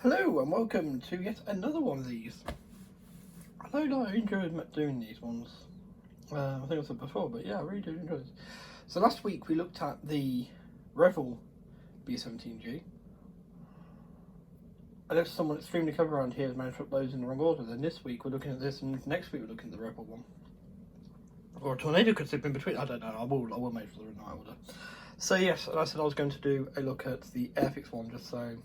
Hello and welcome to yet another one of these. I don't know, I enjoyed doing these ones. I think I said before, but yeah, I really do enjoy this. So last week we looked at the Revel B-17G. I noticed someone extremely clever around here has managed to upload in the wrong order. Then this week we're looking at this, and next week we're looking at the Revel one. Or a tornado could slip in between. I don't know. I will make sure they're in the right order. So yes, and I said I was going to do a look at the Airfix one, just so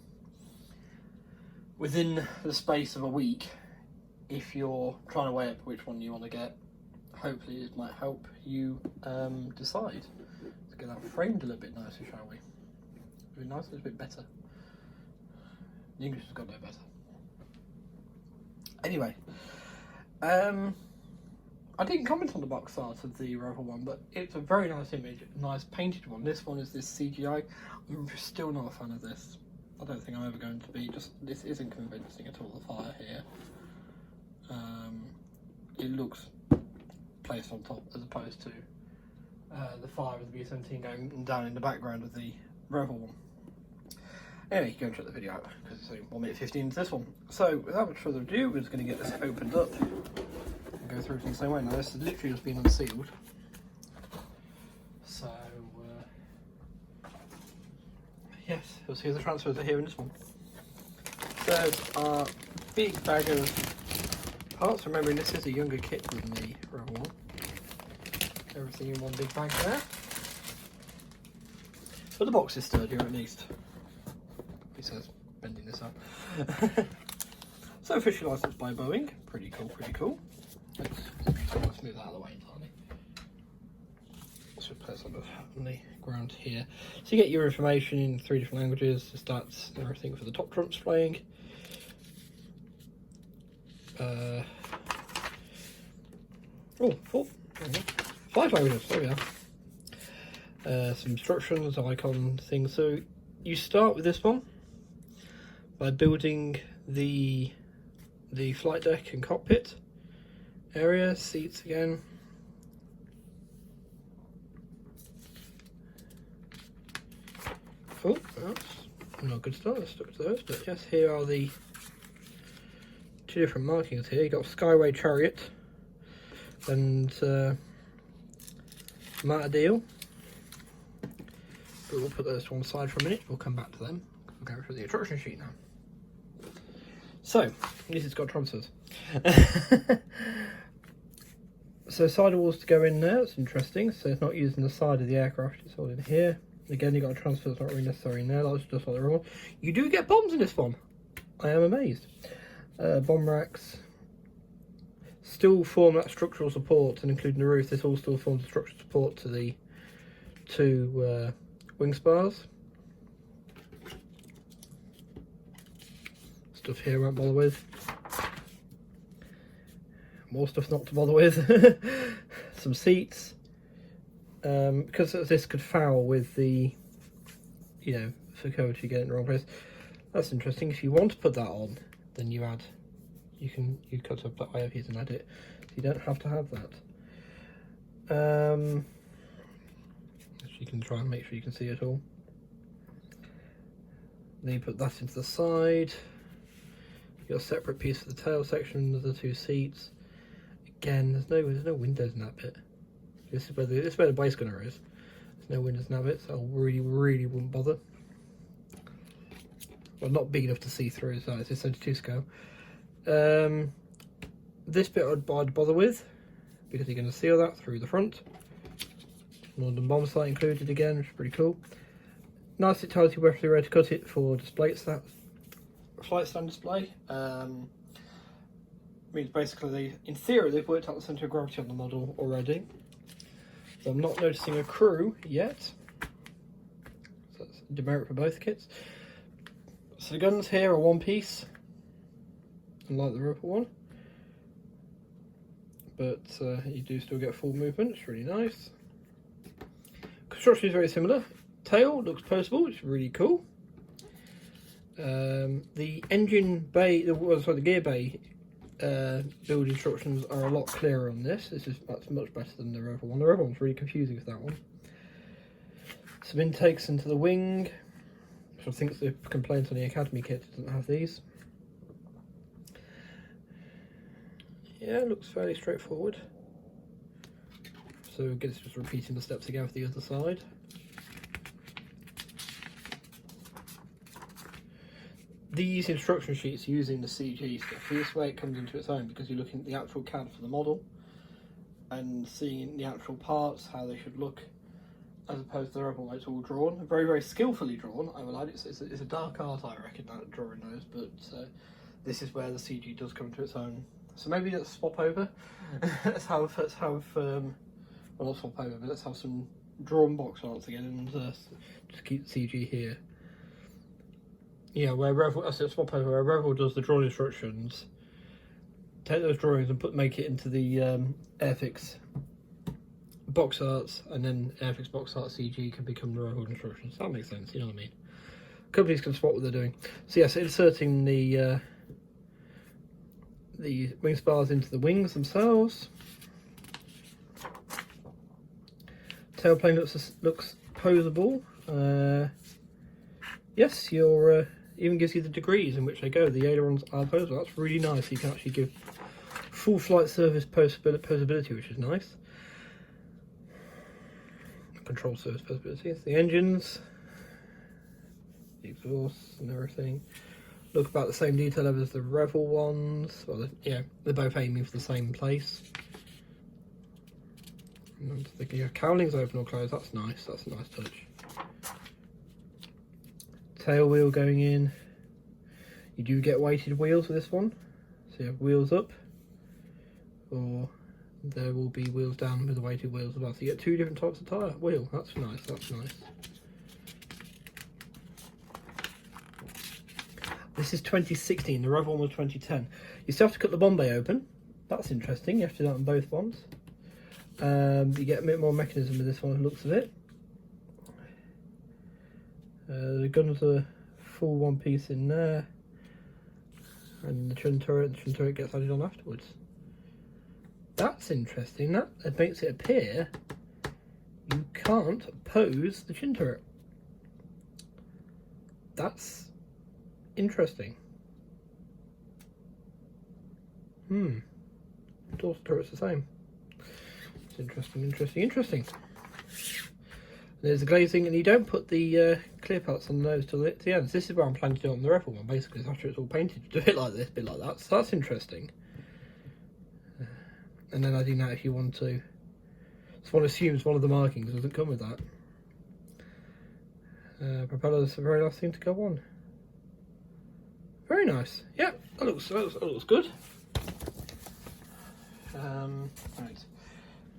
within the space of a week, if you're trying to weigh up which one you want to get, hopefully it might help you decide. Let's get that framed a little bit nicer, shall we? A bit nicer, a bit better. The English has got no better. Anyway, I didn't comment on the box art of the Revel one, but it's a very nice image, nice painted one. This one is this CGI. I'm still not a fan of this. I don't think I'm ever going to be. Just this isn't convincing at all. The fire here, it looks placed on top as opposed to the fire of the B-17 going down in the background of the Revel one. Anyway, you go and check the video out because it's only 1 minute 15 into this one. So without much further ado, we're just going to get this opened up and go through it in the same way. Now this has literally just been unsealed. So yes, you'll see the transfers are here in this one. There's our big bag of parts. Remembering this is a younger kit than the Revel one. Everything in one big bag there. But the box is sturdier at least. He says, bending this up. So officially licensed by Boeing. Pretty cool, pretty cool. Let's move that out of the way entirely. So place on the ground here. So you get your information in 3 different languages, the stats and everything for the top trumps flying. 5 languages, there we are. Some instructions, icon things. So you start with this one by building the flight deck and cockpit area, seats again. Oh, that's not a good start. Let's stick to those. But yes, here are the 2 different markings here. You've got Skyway Chariot and Matadale. But we'll put those to one side for a minute. We'll come back to them. We'll go through the instruction sheet now. So, this has got transfers. So sidewalls to go in there. It's interesting. So it's not using the side of the aircraft. It's all in here. Again, you've got a transfer that's not really necessary in there. That's just like the wrong one. You do get bombs in this one. I am amazed. Bomb racks. Still form that structural support, and including the roof, this all still forms the structural support to the 2 wing spars. Stuff here I won't bother with. More stuff not to bother with. Some seats. Because this could foul with the, for coverage you get it in the wrong place. That's interesting. If you want to put that on, then you cut up the IOPs and add it. So you don't have to have that. You can try and make sure you can see it all. Then you put that into the side. You've got a separate piece for the tail section of the 2 seats. Again, there's no windows in that bit. This is where the base gunner is. There's no windows in that bit, so I really wouldn't bother. Well, not big enough to see through, so it's a 72 scale. This bit I'd bother with, because you're going to seal that through the front. London bomb sight included again, which is pretty cool. Nicely tidy weaponry ready to cut it for display flight stand display. Means basically, in theory, they've worked out the centre of gravity on the model already. So I'm not noticing a crew yet. So that's a demerit for both kits. So the guns here are 1 piece, unlike the Revel one. But you do still get full movement, it's really nice. Construction is very similar. Tail looks postable, which is really cool. The engine bay, the gear bay build instructions are a lot clearer on this. That's much better than the Revel one. The Revel one's really confusing with that one. Some intakes into the wing, I think the complaint on the Academy kit doesn't have these. Yeah, it looks fairly straightforward. So I guess just repeating the steps again for the other side. These instruction sheets using the CG stuff, this way it comes into its own, because you're looking at the actual CAD for the model and seeing the actual parts, how they should look, as opposed to the Rebel where it's all drawn. Very, very skillfully drawn, I will add. It's a dark art, I reckon, that drawing those, but this is where the CG does come to its own. So maybe let's swap over. let's have well, not swap over, but let's have some drawn box arts again and just keep the CG here. Yeah, where Revel, I said swap over, where Revel does the drawing instructions, take those drawings and make it into the Airfix box arts, and then Airfix box art CG can become the Revel instructions. That makes sense, you know what I mean? Companies can spot what they're doing. So yes, inserting the wing spars into the wings themselves. Tailplane looks posable. Yes, your even gives you the degrees in which they go. The ailerons are posable. That's really nice. You can actually give full flight surface posability, which is nice. Control surface posability. The engines, the exhausts, and everything look about the same detail level as the Revel ones. Well, yeah, they're both aiming for the same place. And the cowling's open or closed. That's nice. That's a nice touch. Tail wheel going in. You do get weighted wheels for this one, so you have wheels up, or there will be wheels down with the weighted wheels as well. So you get two different types of tyre wheel. That's nice. That's nice. This is 2016. The Revel one was 2010. You still have to cut the bomb bay open. That's interesting. You have to do that on both ones. You get a bit more mechanism with this one, looks of it. The guns are full one piece in there, and the trim turret gets added on afterwards. That's interesting. That makes it appear you can't pose the chin turret. That's interesting. Dorsal turret's the same. It's interesting. There's the glazing, and you don't put the clear parts on the nose till the end. This is where I'm planning to do it on the Revel one, basically, after it's all painted. Do it like this, bit like that. So that's interesting. And then adding that if you want to. So one assumes one of the markings doesn't come with that. Propeller's a very nice thing to go on. Very nice. Yeah, that looks good. Right.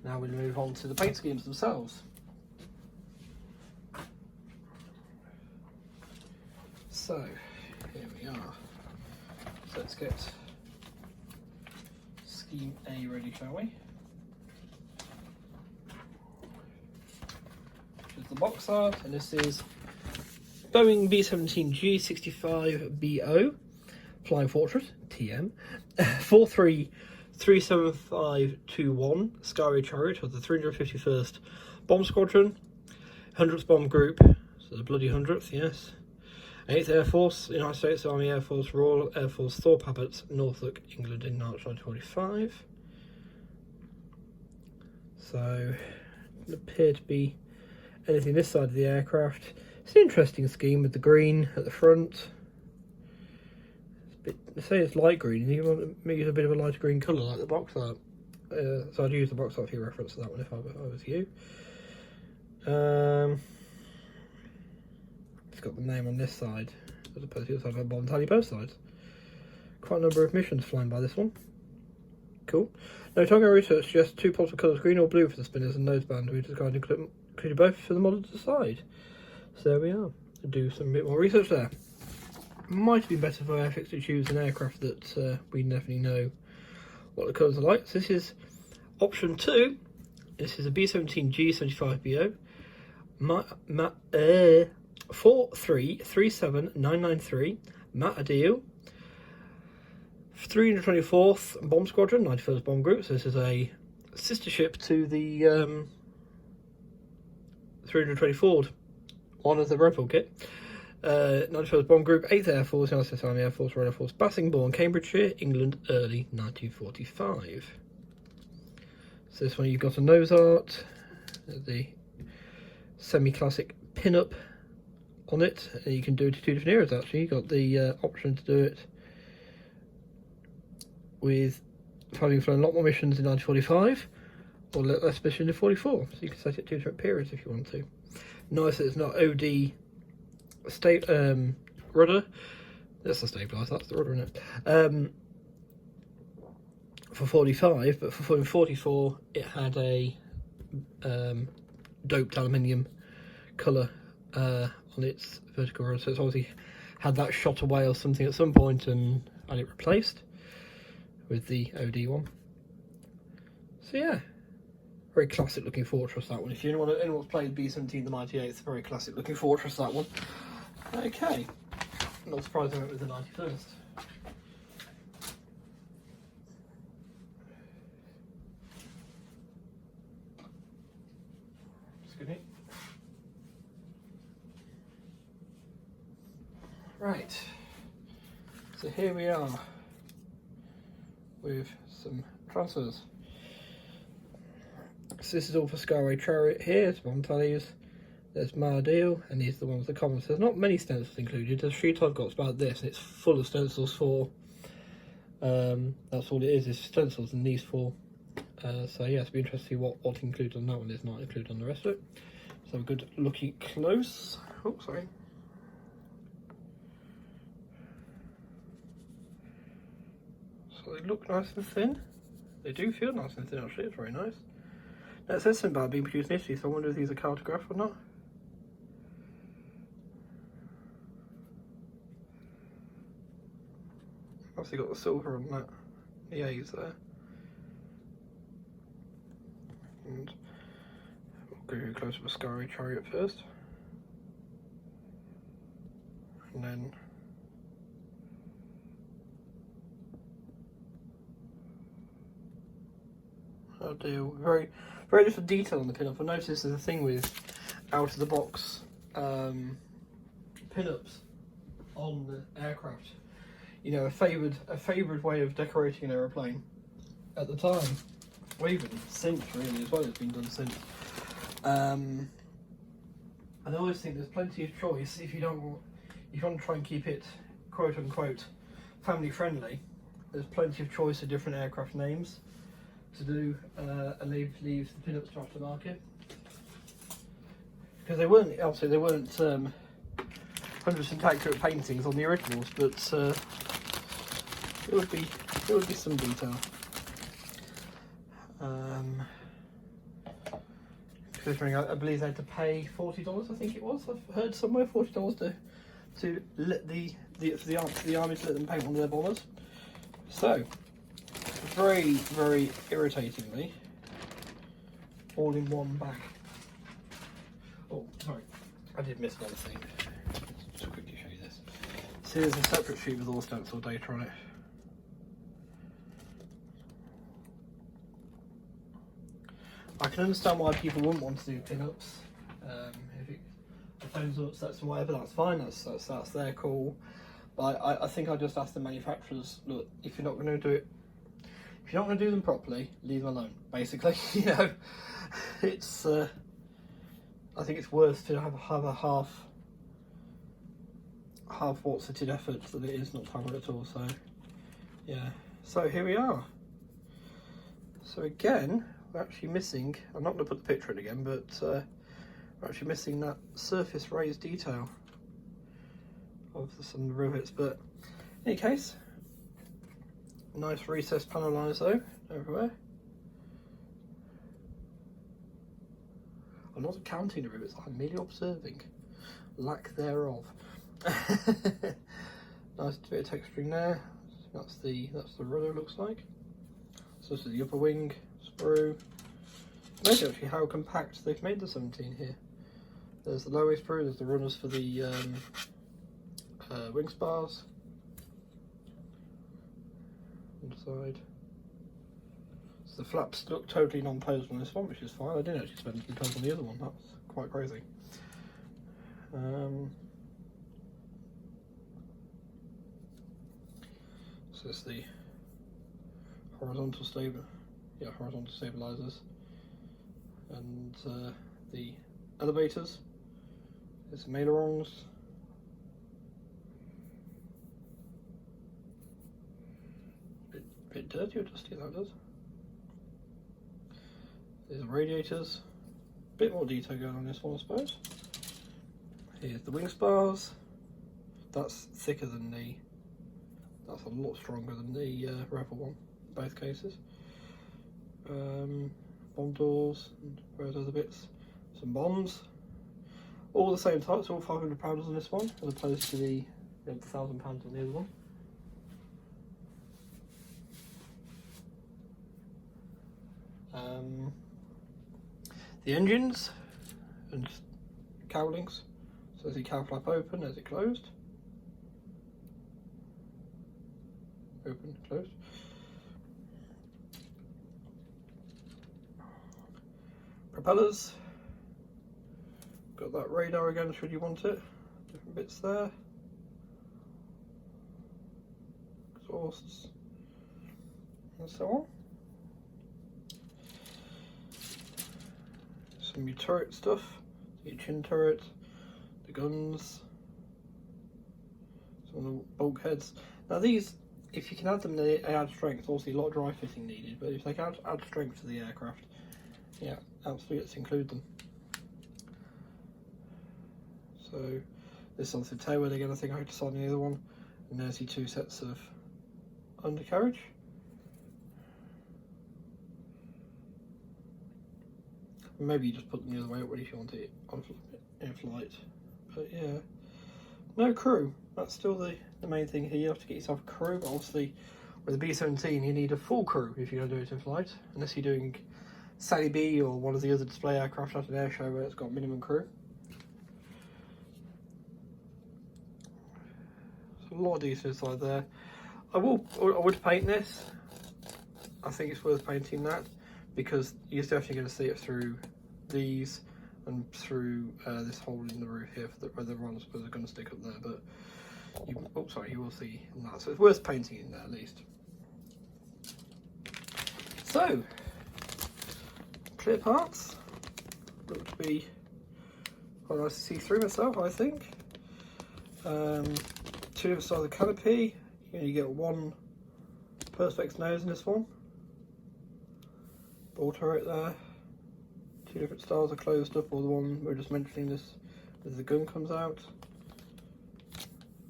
Now we'll move on to the paint schemes themselves. So, here we are. So let's get scheme A ready, shall we? This is the box art, and this is Boeing B-17G 65BO Flying Fortress, TM, 43-37521 Skyway Chariot of the 351st Bomb Squadron, 100th Bomb Group, so the bloody 100th, yes. 8th Air Force, United States Army Air Force, Royal Air Force, Thorpe Abbott, Norfolk, England in March 1945. So, it doesn't appear to be anything this side of the aircraft. It's an interesting scheme with the green at the front. They say it's light green, you want to use a bit of a lighter green colour like the box art. So I'd use the box art for your reference to that one if I was you. It's got the name on this side, as opposed to the other side of a bomb tally both sides. Quite a number of missions flying by this one. Cool. No Tonga research, just two possible colours, green or blue for the spinners and noseband. We decided to include both for the model to decide. So there we are. Do some bit more research there. Might have been better for Airfix to choose an aircraft that we definitely know what the colours are like. So this is option 2. This is a B-17G 75BO. 4337993 Matt Adil, 324th Bomb Squadron, 91st Bomb Group. So this is a sister ship to the 324th, one of the Rebel kit. 91st Bomb Group, 8th Air Force, United States Army Air Force, Royal Air Force, Bassingbourn, Cambridgeshire, England, early 1945. So this one you've got a nose art, the semi-classic pin-up on it, and you can do it to 2 different eras actually. You've got the option to do it with having flown a lot more missions in 1945 or less missions in 44, so you can set it 2 different periods if you want to. Nice that it's not OD rudder. That's the stabilizer, that's the rudder, isn't it? For 45, but for 44 it had a doped aluminium colour on its vertical rudder, so it's obviously had that shot away or something at some point and had it replaced with the OD one. So yeah, very classic looking Fortress, that one. If anyone's played B-17 the 98th, very classic looking Fortress, that one. Okay, not surprised I went with the 91st. Excuse me. Right, so here we are with some transfers. So this is all for Skyway Chariot here, it's Bomb Tallies, there's Mardil, and these are the ones that common. So there's not many stencils included. The sheet I've got is about this, and it's full of stencils for, that's all it is stencils and these 4. So yeah, it'll be interesting to see what included on that one is not included on the rest of it. So a good looky close. Oh, sorry. So they look nice and thin. They do feel nice and thin actually, it's very nice. Now it says something about being produced in Italy, so I wonder if these are cartographed or not. Obviously got the silver on that, the A's there. And we'll go close to the Skyway Chariot first. And then I'll do very little detail on the pin-up. I noticed there's a thing with out of the box pin-ups on the aircraft. You know, a favoured way of decorating an aeroplane at the time, or even since really as well. It's been done since. And I always think there's plenty of choice if you want to try and keep it quote unquote family friendly. There's plenty of choice of different aircraft names to do, and leave the pin-ups to aftermarket, because they weren't 100% accurate paintings on the originals, but it would be some detail. Considering I believe they had to pay $40, I think it was. I've heard somewhere $40 to let the army to let them paint one of their bombers. So very irritatingly, all in one bag. Oh, sorry, I did miss another thing. Just quickly show you this. See, there's a separate sheet with all the stencil data on it. I can understand why people wouldn't want to do pin-ups. If it offends or upsets them, whatever, that's fine. That's their call. But I think I just ask the manufacturers, look, if you're not going to do it. If you're not going to do them properly, leave them alone, basically. You know, it's, I think it's worse to have a half-what's-it effort than it is not to have it at all, so, yeah. So here we are. So again, we're actually missing, I'm not going to put the picture in again, but we're actually missing that surface raised detail of some rivets, but in any case, nice recessed panel lines though, everywhere. I'm not counting the rivets, I'm merely observing. Lack thereof. Nice bit of texturing there. That's the rudder, looks like. So this is the upper wing sprue. Amazing actually how compact they've made the 17 here. There's the lower sprue, there's the runners for the wing spars. Side. So the flaps look totally non-posed on this one, which is fine. I didn't actually spend any time on the other one. That's quite crazy. So it's the horizontal stabilizers, and the elevators. There's some ailerons. Bit dirty or dusty, that does. There's the radiators. Bit more detail going on this one, I suppose. Here's the wing spars. That's thicker than the. That's a lot stronger than the Rebel one, in both cases. Bomb doors and various other bits. Some bombs. All the same types, all £500 on this one, as opposed to the £1,000 on the other one. The engines and cowlings. So there's the cowl flap open, there's it closed. Open, closed. Propellers. Got that radar again should you want it. Different bits there. Exhausts. And so on. Some of your turret stuff, your chin turret, the guns, some of the bulkheads. Now these, if you can add them, they add strength. Obviously a lot of dry fitting needed, but if they can add strength to the aircraft, yeah, absolutely, let's include them. So there's something tailwheel again, I think I just saw on the other one, and there's your 2 sets of undercarriage. Maybe you just put them the other way up if you want it on in flight. But yeah, no crew. That's still the main thing here. You have to get yourself a crew, but obviously with the B-17 you need a full crew if you're going to do it in flight, unless you're doing Sally B or one of the other display aircraft at an air show where it's got minimum crew. So a lot of detail inside there. I would paint this. I think it's worth painting that, because you're definitely going to see it through these and through this hole in the roof here where the runners are going to stick up there. But you will see that. So it's worth painting in there at least. So clear parts look to be quite nice to see through myself, I think. 2 different styles of canopy. You get one Perspex nose in this one. Ball turret there. 2 different styles are closed up, or the one we're just mentioning this as the gun comes out.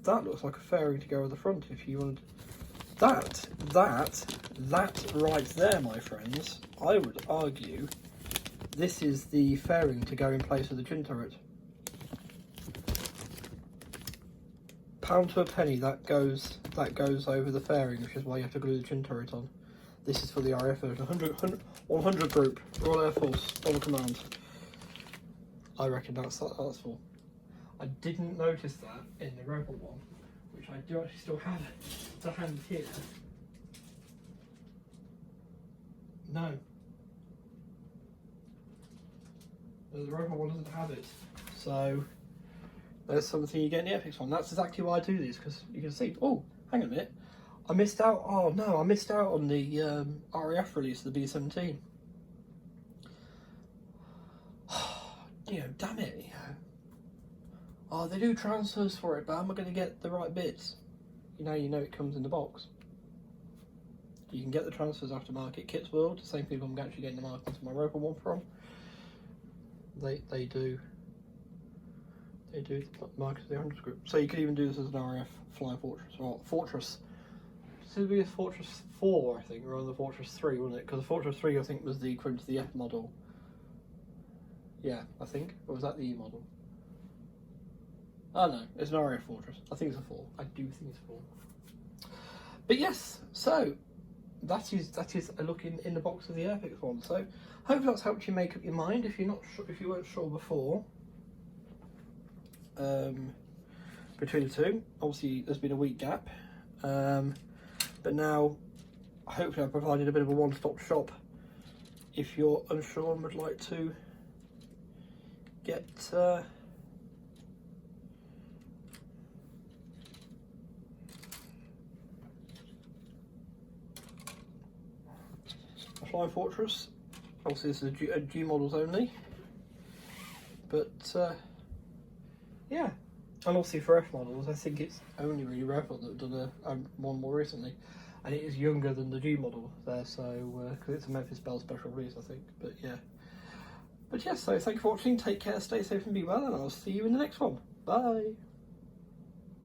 That looks like a fairing to go at the front if you wanted. That right there, my friends, I would argue this is the fairing to go in place of the chin turret. Pound to a penny, that goes over the fairing, which is why you have to glue the chin turret on. This is for the RAF version, 100 group, Royal Air Force, on command. I reckon that's full. I didn't notice that in the Rebel one, which I do actually still have to hand here. No. The Rebel one doesn't have it. So there's something you get in the Airfix one. That's exactly why I do these, because you can see, oh, hang on a minute. I missed out. Oh no, I missed out on the RAF release of the B-17. You know, damn it. You know. Oh, they do transfers for it, but am I going to get the right bits? You know it comes in the box. You can get the transfers aftermarket. Kits World, the same people I'm actually getting the markings for my Rebel one from. They do markets of the 100 group. So you could even do this as an RAF Flying Fortress, or Fortress. This would be a Fortress 4, I think, rather than Fortress 3, wouldn't it? Because the Fortress 3, I think, was the equivalent to the F model. Yeah, I think. Or was that the E model? Oh no, it's an RAF Fortress. I think it's a 4. I do think it's a 4. But yes, so that is a look in the box of the Airfix one. So hopefully that's helped you make up your mind if you're not sure, if you weren't sure before. Between the two, obviously there's been a week gap. But now, hopefully I've provided a bit of a one-stop shop if you're unsure and would like to get Flying Fortress. Obviously this is a G models only. But yeah. And obviously for F models, I think it's only really Revlon that have done one more recently. And it is younger than the G model there, so, because it's a Memphis Belle special release, I think. But yeah. But yes, so thank you for watching, take care, stay safe and be well, and I'll see you in the next one. Bye!